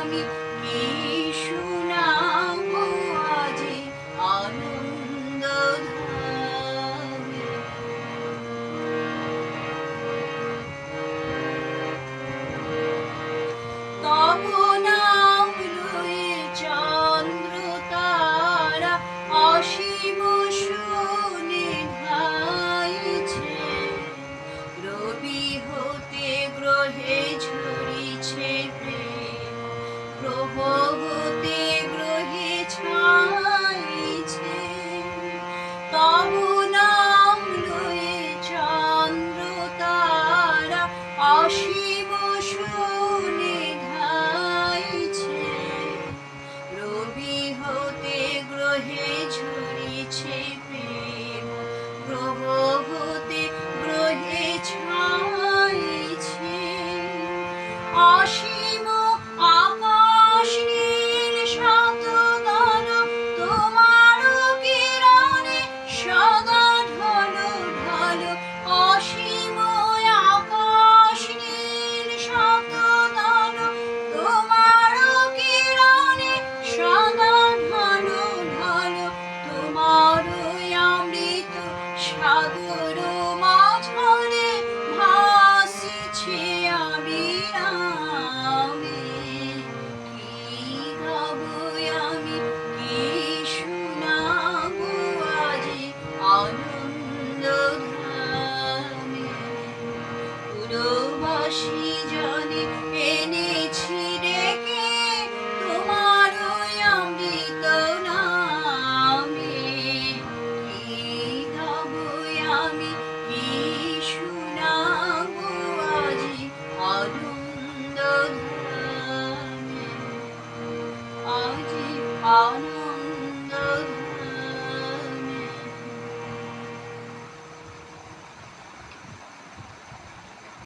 আমি কি শুনাবো আজি আনন্দ ধামে। তব নাম লয়ে চন্দ্র তারা অসীম শোনে ধাইছে, রবি হতে গ্রহে ঝরিছে প্রেম, গ্রহ হতে গ্রহে ছাইছে। তব নাম লয়ে চন্দ্র তারা অসীম শোনে ধাইছে, রবি হতে গ্রহে ঝরিছে প্রেম, গ্রহ হতে গ্রহে ছাইছে। অসীম আকাশ নীল শতদল তোমার কিরণে সদা ঢলো ঢলো। অসীম আকাশ নীল শতদল তোমার কিরণে সদা ঢলো ঢলো। তোমার অমৃত সাগর মাঝরে ভাসিছে অবিরামে। কি গাবো আমি, কি শুনাবো আজি আনন্দ ধামে। পুরবাসী জনে এনেছি ডেকে তোমার অমৃত নামে। কি গাবো আমি, কি শুনাবো আজি আনন্দ ধামে, আজি আনন্দ